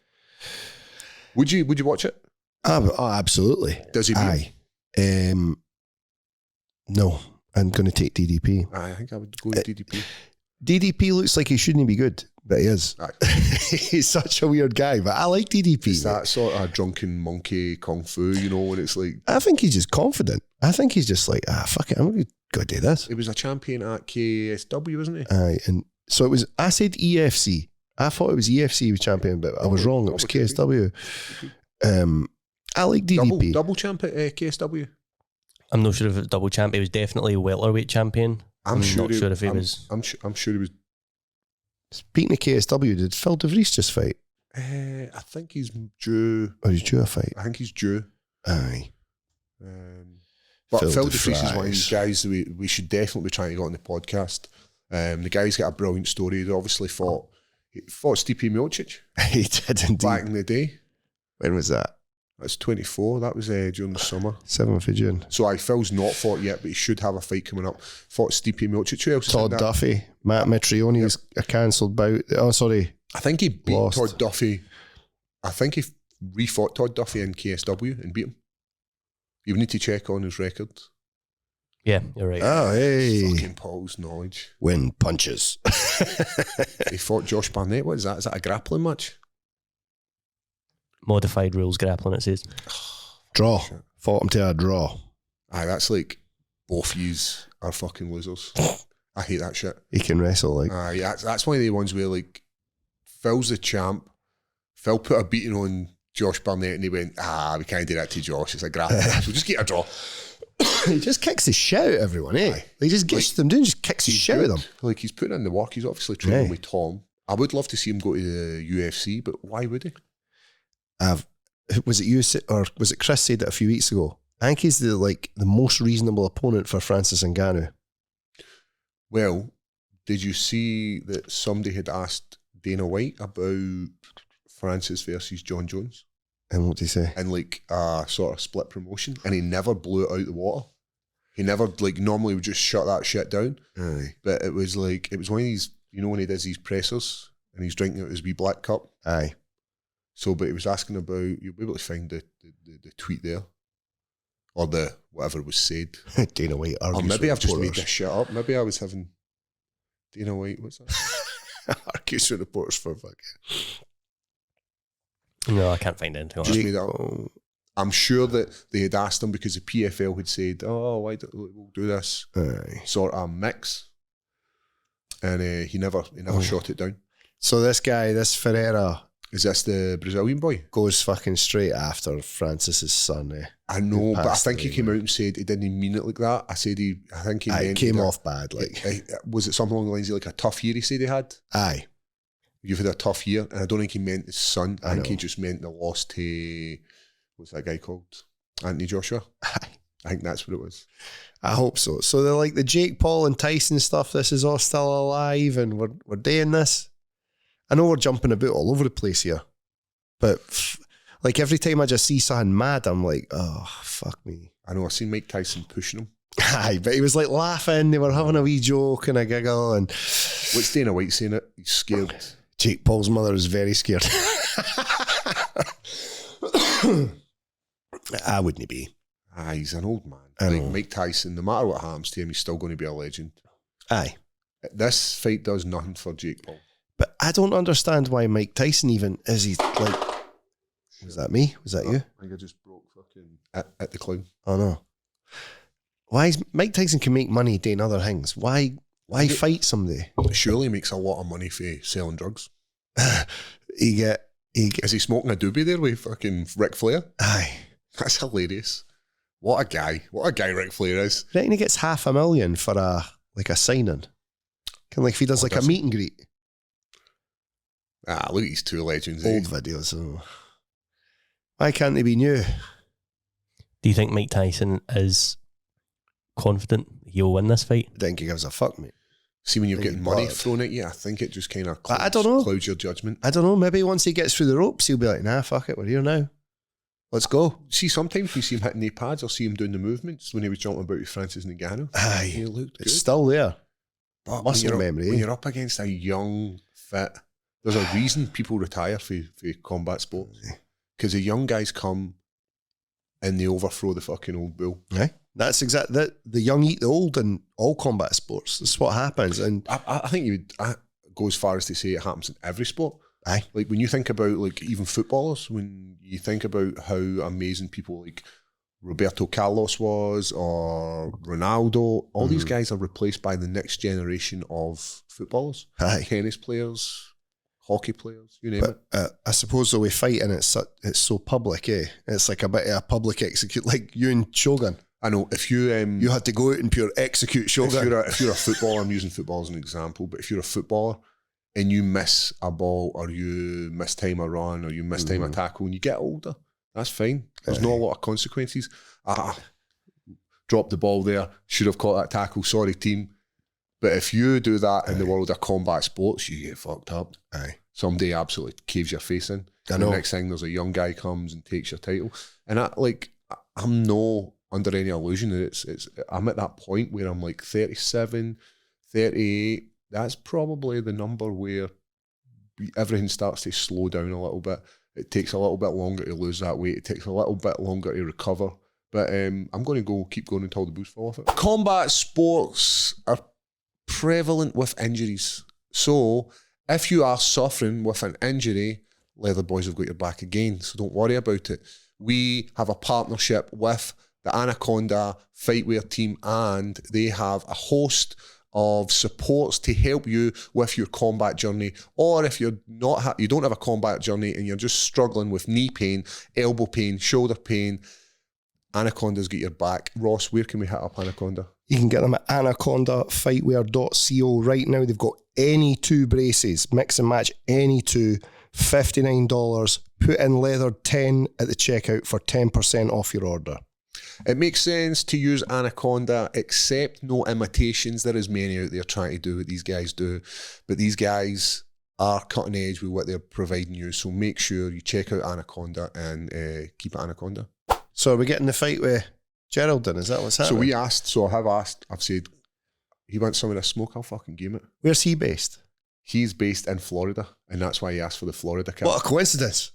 Would you watch it? Oh, absolutely. Does he? Aye. No, I'm going to take DDP. I think I would go with DDP. DDP looks like he shouldn't be good, but he is. He's such a weird guy, but I like DDP. It's that sort of drunken monkey kung fu, when it's like... I think he's just confident. I think he's just like, fuck it, I'm going to go do this. He was a champion at KSW, wasn't he? Aye, and so it was, I said EFC. I thought it was EFC he was champion, but I was wrong. It was KSW. I like DDP. Double champ at KSW? I'm not sure if it was double champ. He was definitely welterweight champion. I'm not sure if he was. I'm sure he was. Speaking of KSW, did Phil DeVries just fight? I think he's due. Or he's due a fight? I think he's due. Aye. But Phil DeVries is one of these guys that we should definitely be trying to get on the podcast. The guy's got a brilliant story. He obviously fought Stipe Miocic. He did indeed. Back in the day. When was that? That's 24. That was during the summer. 7th of June. So Phil's not fought yet, but he should have a fight coming up. Fought Stipe Miocic. Who else? Todd Duffy. Matt Mitrione's a cancelled bout. Oh, sorry. I think he beat Lost. Todd Duffy. I think he refought Todd Duffy in KSW and beat him. You need to check on his record. Yeah, you're right. Oh, hey. Fucking Paul's knowledge. Win punches. He fought Josh Barnett. What is that? Is that a grappling match? Modified rules grappling, it says. Draw. Shit. Fought him to a draw. Aye, that's like both yous are fucking losers. I hate that shit. He can wrestle, like. Aye, that's one of the ones where, like, Phil's the champ. Phil put a beating on Josh Barnett and he went, we can't do that to Josh. It's a grappling match. We'll just get a draw. He just kicks the shit out of everyone, eh? Aye. He just gets them doing, just kicks the shit out of them. Like, he's putting in the work. He's obviously training with Tom. I would love to see him go to the UFC, but why would he? Was it you or was it Chris said it a few weeks ago? I think he's the most reasonable opponent for Francis Ngannou. Well, did you see that somebody had asked Dana White about Francis versus John Jones? And what did he say? And like a sort of split promotion, and he never blew it out the water. He never, like, normally would just shut that shit down. Aye. But it was one of these, you know, when he does these pressers and he's drinking out his wee black cup. Aye. So, but he was asking about, you'll be able to find the tweet there. Or the, whatever was said. Dana White Or argues maybe with I've just made reporters. this shit up. Maybe I was having Dana White, what's that? Argues with reporters for fucking... No, I can't find anything. Just Like made it up. I'm sure that they had asked him because the PFL had said, "Oh, why don't we'll do this Aye. sort of mix," and he never shot it down. So this guy, this Ferreira, Is this the Brazilian boy? goes fucking straight after Francis's son. I know, Who but I passed think he away, came man. out and said he didn't mean it like that. I think he Aye, meant it came that- off bad. Like, was it something along the lines of like a tough year he said he had? aye. You've had a tough year, and I don't think he meant his son. I think he know. just meant the loss to, what's that guy called? Anthony Joshua. Aye. I think that's what it was. I hope so. So they're like the Jake Paul and Tyson stuff. This is all still alive, and we're doing this. I know we're jumping about all over the place here, but like every time I just see something mad, I'm like, oh fuck me. I know. I seen Mike Tyson pushing him. Aye, but he was like laughing. They were having a wee joke and a giggle, and What's Dana White saying it? He's scared. Jake Paul's mother is very scared. I wouldn't be. Ah, he's an old man. I Like know. Mike Tyson, no matter what happens to him, he's still going to be a legend. Aye. This fight does nothing for Jake Paul. But I don't understand why Mike Tyson even is he like. Was that me? Was that you? I think I just broke fucking at the clown. Oh no. Why is Mike Tyson can make money doing other things? Why fight somebody? Surely he makes a lot of money for selling drugs. He get Is he smoking a doobie there with fucking Ric Flair? aye. That's hilarious. What a guy. What a guy Ric Flair is. Reckon he gets $500,000 for a signing. Kind of like if he does like does a he? meet and greet. Ah, look at these two legends. Old videos. Oh. Why can't they be new? do you think Mike Tyson is confident he'll win this fight? I think he gives a fuck, mate. See, when you're Think getting he money bothered. thrown at you, I think it just kind of I don't know. clouds your judgment. I don't know. Maybe once he gets through the ropes, he'll be like, nah, fuck it. We're here now. Let's go. See, sometimes you see him hitting the pads or see him doing the movements when he was jumping about with Francis Ngannou. Aye. He looked good. It's still there. But muscle memory. When you're up against a young, fit, there's a reason people retire for combat sports. Because the young guys come and they overthrow the fucking old bull. Aye. That's exactly that. The young eat the old in all combat sports. That's what happens. And I think you would go as far as to say it happens in every sport. aye. Like when you think about like even footballers, when you think about how amazing people like Roberto Carlos was or Ronaldo, all these guys are replaced by the next generation of footballers, Aye. tennis players, hockey players, you name it. But I suppose the way fighting it's so public, eh? It's like a bit of a public execute, like you and Shogun. I know if you You had to go out and pure execute Shogun. if you're a footballer, I'm using football as an example, but if you're a footballer and you miss a ball or you miss time a run or you miss time a tackle and you get older, that's fine. There's not a lot of consequences. Dropped the ball there, should have caught that tackle, sorry team. But if you do that in the world of combat sports, you get fucked up. Aye. Somebody absolutely caves your face in. I And know. the next thing there's a young guy comes and takes your title. And I'm no under any illusion that I'm at that point where I'm like 37, 38. That's probably the number where everything starts to slow down a little bit. It takes a little bit longer to lose that weight. It takes a little bit longer to recover. But I'm going to keep going until the boots fall off it. Combat sports are prevalent with injuries. So if you are suffering with an injury, Leather Boys have got your back again. So don't worry about it. We have a partnership with the Anaconda Fightwear team, and they have a host of supports to help you with your combat journey. Or if you're not you don't have a combat journey and you're just struggling with knee pain, elbow pain, shoulder pain, Anaconda's got your back. Ross, where can we hit up Anaconda? You can get them at anacondafightwear.co right now. They've got any two braces, mix and match any two, $59. Put in leather 10 at the checkout for 10% off your order. It makes sense to use Anaconda, except no imitations. There is many out there trying to do what these guys do, but these guys are cutting edge with what they're providing you. So make sure you check out Anaconda and keep it Anaconda. So are we getting the fight with Geraldine, is that what's So happening? I've said, he wants some of this smoke, I'll fucking give him it. Where's he based? He's based in Florida, and that's why he asked for the Florida card. What a coincidence.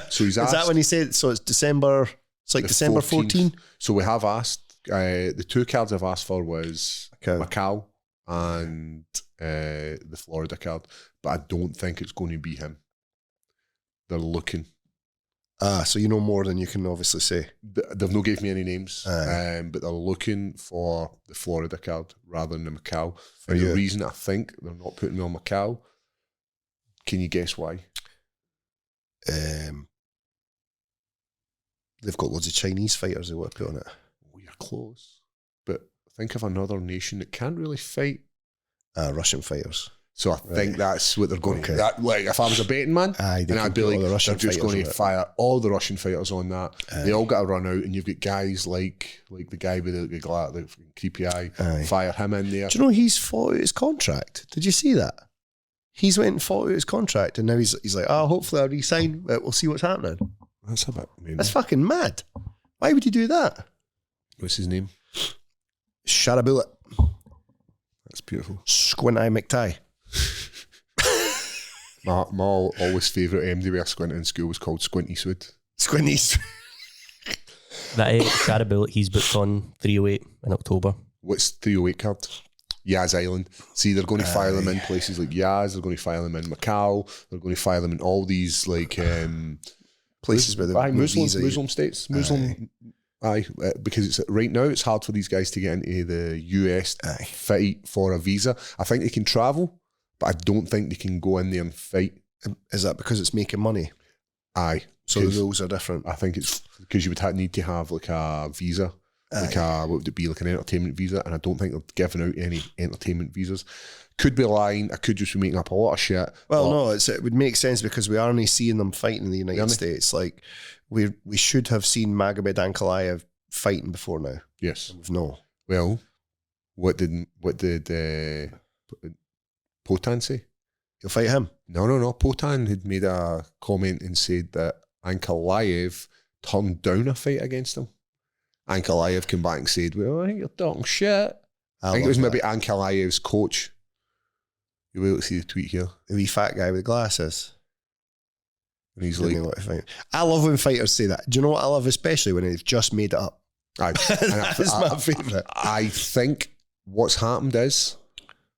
So he's asked. Is that when he said, so it's December, it's like the December 14? So we have asked, the 2 cards I've asked for was Macau and the Florida card, but I don't think it's going to be him. They're looking. So you know more than you can obviously say. They've not gave me any names, but they're looking for the Florida card rather than the Macau. And the reason I think they're not putting me on Macau, can you guess why? They've got loads of Chinese fighters they want to put on it. We are close, but think of another nation that can't really fight. Russian fighters. So I think that's what they're going Okay. to. Like if I was a betting man, and I'd be like, the they're just going to fire all the Russian fighters on that. They all got to run out, and you've got guys like the guy with the creepy eye. Fire him in there. Do you know he's fought out his contract? Did you see that? He's went and fought out his contract, and now he's like, oh, hopefully I'll resign. We'll see what's happening. That's a bit. Maybe. That's fucking mad. Why would you do that? What's his name? Shut a bullet. That's beautiful. Squint eye McTie. My always favourite MD we squint in school was called Squinty Swood. Squinties. That Sarah Bullock, he's booked on 308 in October. What's 308 card? Yaz Island. See, they're going to fire them in places like Yaz. They're going to fire them in Macau. They're going to fire them in all these like places where the Muslim states. Because it's right now it's hard for these guys to get into the US fight for a visa. I think they can travel, but I don't think they can go in there and fight. Is that because it's making money? Aye. So the rules are different. I think it's because you would need to have like a visa, like what would it be, like an entertainment visa, and I don't think they're giving out any entertainment visas. Could be lying. I could just be making up a lot of shit. Well, no, it would make sense because we are only seeing them fighting in the United States. Like we should have seen Magomed Ankalaev fighting before now. Yes. No. Well, what did Potan say? You'll fight him? No. Potan had made a comment and said that Ankalaev turned down a fight against him. Ankalaev came back and said, well, I think you're talking shit. I think it was maybe Ankalaev's coach. You'll be able to see the tweet here. The wee fat guy with glasses. And he's like, I love when fighters say that. Do you know what I love? Especially when they've just made it up. That's my favourite. I think what's happened is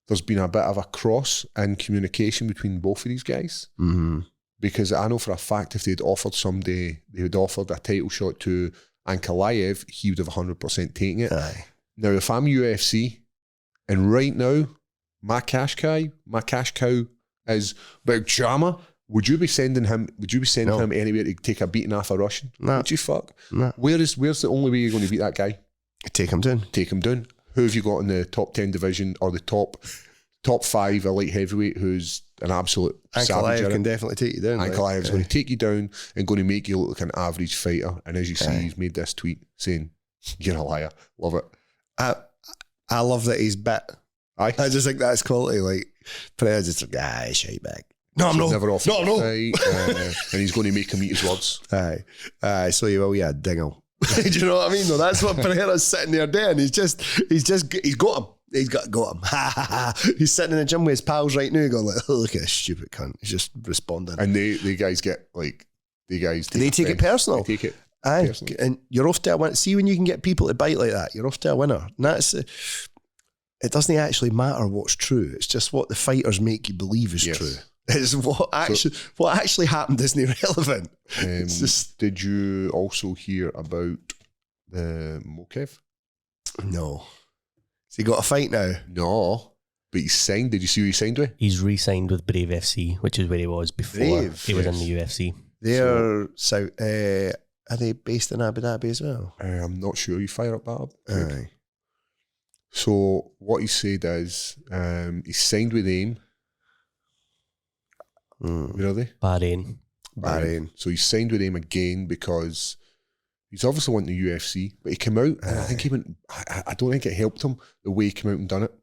there's been a bit of a cross in communication between both of these guys. Mm-hmm. Because I know for a fact if they'd offered somebody, they had offered a title shot to Ankalaev, he would have 100% taken it. Aye. Now, if I'm UFC, and right now, my cash cow is Big Chama, would you be sending him anywhere to take a beating off a Russian? No. Would you fuck? No. Where's the only way you're going to beat that guy? Take him down. Take him down. Who have you got in the top 10 division or the top 5 elite heavyweight who's an absolute savage? Ankalaev can definitely take you down. Ankalaev's going to take you down and going to make you look like an average fighter. And as you see, he's made this tweet saying, you're a liar. Love it. I love that he's bit. Aye. I just think that's quality. Like, Pereira's just like, shite bag. No, I'm not. Never off. No. And he's going to make him eat his words. Aye. So you will, yeah, dingle. Do you know what I mean? No, that's what Pereira's sitting there doing. He's got him. He's got him. He's sitting in the gym with his pals right now going like, oh, look at this stupid cunt. He's just responding. And the guys get like, they take it personal. They take it Aye. And you're off to a winner. See when you can get people to bite like that, you're off to a winner. And that's, it doesn't actually matter what's true. It's just what the fighters make you believe is true. It's what actually happened isn't irrelevant. Did you also hear about the Mokev? No. Has he got a fight now? No. But he's signed. Did you see who he signed with? He's re-signed with Brave FC, which is where he was before he was in the UFC. Are they based in Abu Dhabi as well? I'm not sure. You fire up that up. Aye. So what he said is he's signed with AIM. Where are they? Bahrain. So he's signed with AIM again because he's obviously wanting the UFC, but he came out and I think he went, I don't think it helped him the way he came out and done it,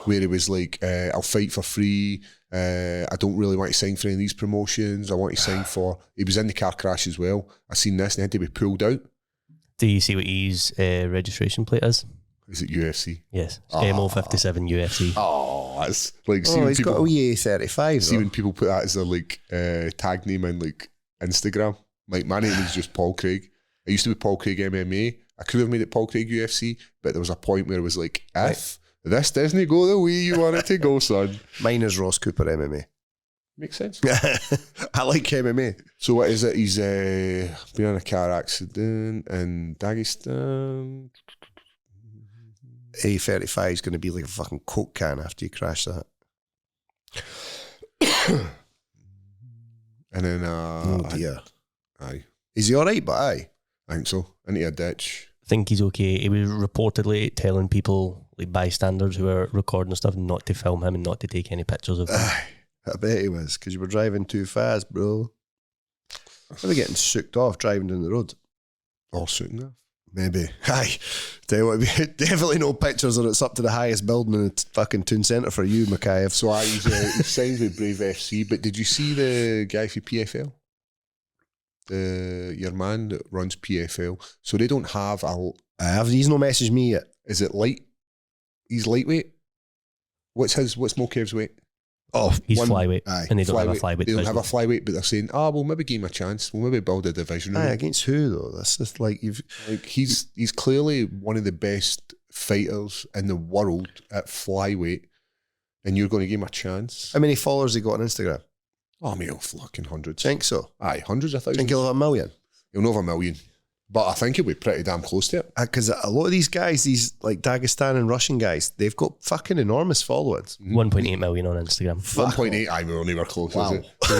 where he was like, I'll fight for free, I don't really want to sign for any of these promotions, I want to sign for, he was in the car crash as well, I seen this and he had to be pulled out. Do you see what his registration plate is? Is it UFC? Yes, MO57 UFC. Oh, that's like. Oh, he's got a wee A35. See when people put that as their like tag name in like Instagram. Like my name is just Paul Craig. I used to be Paul Craig MMA. I could have made it Paul Craig UFC, but there was a point where it was like, if this doesn't go the way you want it to go, son. Mine is Ross Cooper MMA. Makes sense. I like MMA. So what is it? He's been in a car accident in Dagestan. A35 is going to be like a fucking Coke can after you crash that. And then oh dear. Aye. Is he alright? But aye. I think so. Into a ditch. I think he's okay. He was reportedly telling people, like bystanders who were recording stuff, not to film him and not to take any pictures of him. Aye. I bet he was, because you were driving too fast, bro. Maybe getting soaked off driving down the road. Or shooting off. Maybe. Aye. Tell you what, definitely no pictures or it's up to the highest building in the fucking town centre for you, Mikhail. So he's signed with Brave FC, but did you see the guy for PFL? Your man that runs PFL. So they don't have he's no messaged me yet. Is it light? He's lightweight? What's Mokev's weight? Oh, he's flyweight. Aye. And they don't have a flyweight. They don't have a flyweight, but they're saying, we'll maybe give him a chance. We'll maybe build a division. Aye, against who though? That's just like he's clearly one of the best fighters in the world at flyweight, and you're going to give him a chance. How many followers he got on Instagram? Oh, mate, fucking hundreds. Think so? Aye, hundreds of thousands. Think he'll have 1 million? He'll not have 1 million. But I think he'll be pretty damn close to it. Because a lot of these guys, these like Dagestan and Russian guys, they've got fucking enormous followings. 1.8 million on Instagram. 1.8, aye, we're only close. Wow. So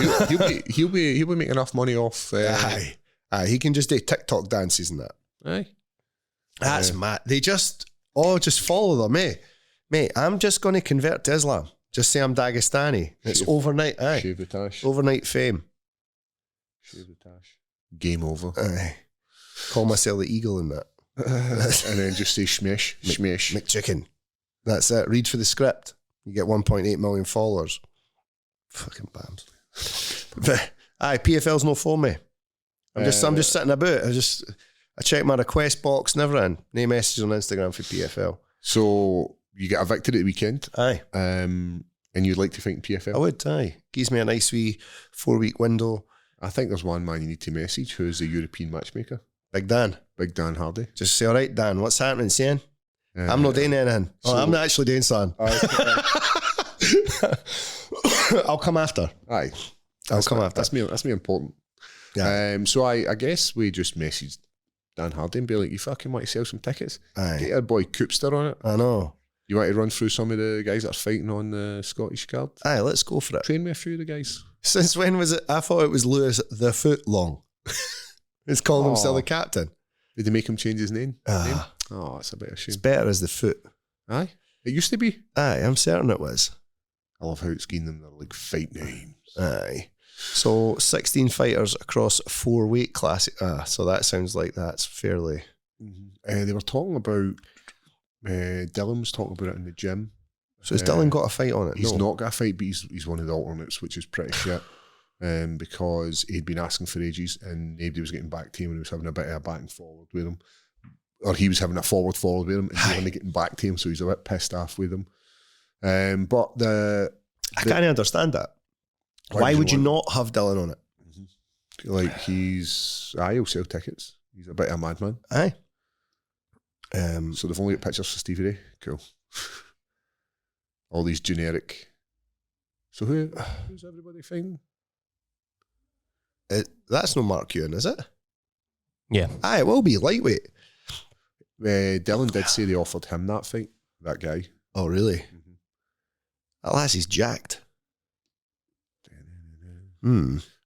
he'll be making enough money off. Aye, he can just do TikTok dances and that. Aye. That's mad. They just follow them, eh? Mate, I'm just going to convert to Islam. Just say I'm Dagestani. It's overnight, aye. Shave the tash. Overnight fame. Shave the tash. Game over. Aye. Call myself the eagle in that. And then just say shmish. McChicken. That's it. Read for the script. You get 1.8 million followers. Fucking bams. But aye, PFL's no for me. I'm just sitting about. I check my request box and everything. No messages on Instagram for PFL. So you get evicted at the weekend. Aye. And you'd like to fight in PFL? I would, aye. Gives me a nice wee 4-week window. I think there's one man you need to message who's the European matchmaker. Big Dan Hardy. Just say, all right, Dan, what's happening, Sian? I'm not doing anything. I'm not actually doing something. I'll come after. Aye. I'll come after. That's me important. Yeah. So I guess we just messaged Dan Hardy and be like, you fucking want to sell some tickets? Aye. Get your boy Coopster on it. I know. You want to run through some of the guys that are fighting on the Scottish card? Aye, let's go for it. Train me a few of the guys. Since when was it? I thought it was Lewis the Foot Long. He's calling himself the captain. Did they make him change his name? Ah. Oh, that's a bit of a shame. It's better as the Foot. Aye. It used to be. Aye, I'm certain it was. I love how it's given them their like fight names. Aye. So 16 fighters across 4 weight classes. So that sounds like that's fairly. They were talking about. Dylan was talking about it in the gym. So has Dylan got a fight on it? He's not got a fight, but he's one of the alternates, which is pretty shit. Because he'd been asking for ages and nobody was getting back to him and he was having a bit of a back and forward with him. Or he was having a forward with him and he wasn't getting back to him, so he's a bit pissed off with him. But I can't understand that. Why would you not have Dylan on it? Like he'll sell tickets. He's a bit of a madman. Aye. So they've only got pictures for Stevie Ray. Cool. All these generic. So who's everybody fighting? That's no Mark Ewan, is it? Yeah. Aye, it will be lightweight. Dylan did say they offered him that fight, that guy. Oh, really? That lassie's jacked.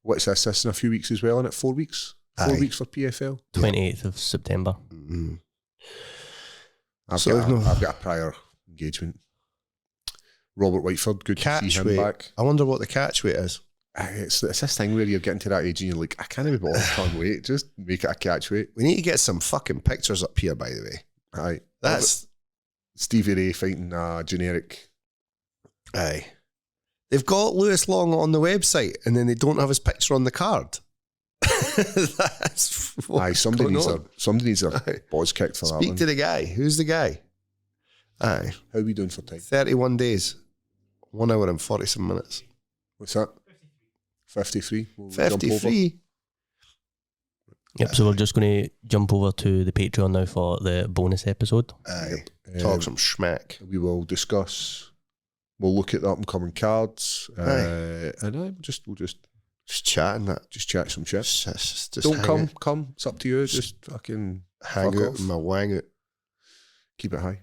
What's this? This in a few weeks as well, isn't it? 4 weeks? 4 weeks for PFL? 28th of September. I've got a prior engagement. Robert Whiteford, good to see him back. I wonder what the catch weight is. It's this thing where you're getting to that age and you're like, I can't be bothered to weight. Just make it a catch weight. We need to get some fucking pictures up here, by the way. Aye. That's Stevie Ray fighting generic. Aye. They've got Lewis Long on the website and then they don't have his picture on the card. That's Aye, somebody needs their Aye. balls kicked for that Speak one. to the guy. Who's the guy? Aye. How are we doing for time? 31 days. 1 hour and 47 minutes. What's that? 53. We'll jump over. 53. Yep, so we're just going to jump over to the Patreon now for the bonus episode. Aye. Talk some schmack. We will discuss. We'll look at the up and coming cards. Aye. And we'll just chatting that. just chat some shit. Just Don't hang come. It's up to you. Just fucking hang fuck out off. in my wang out. Keep it high.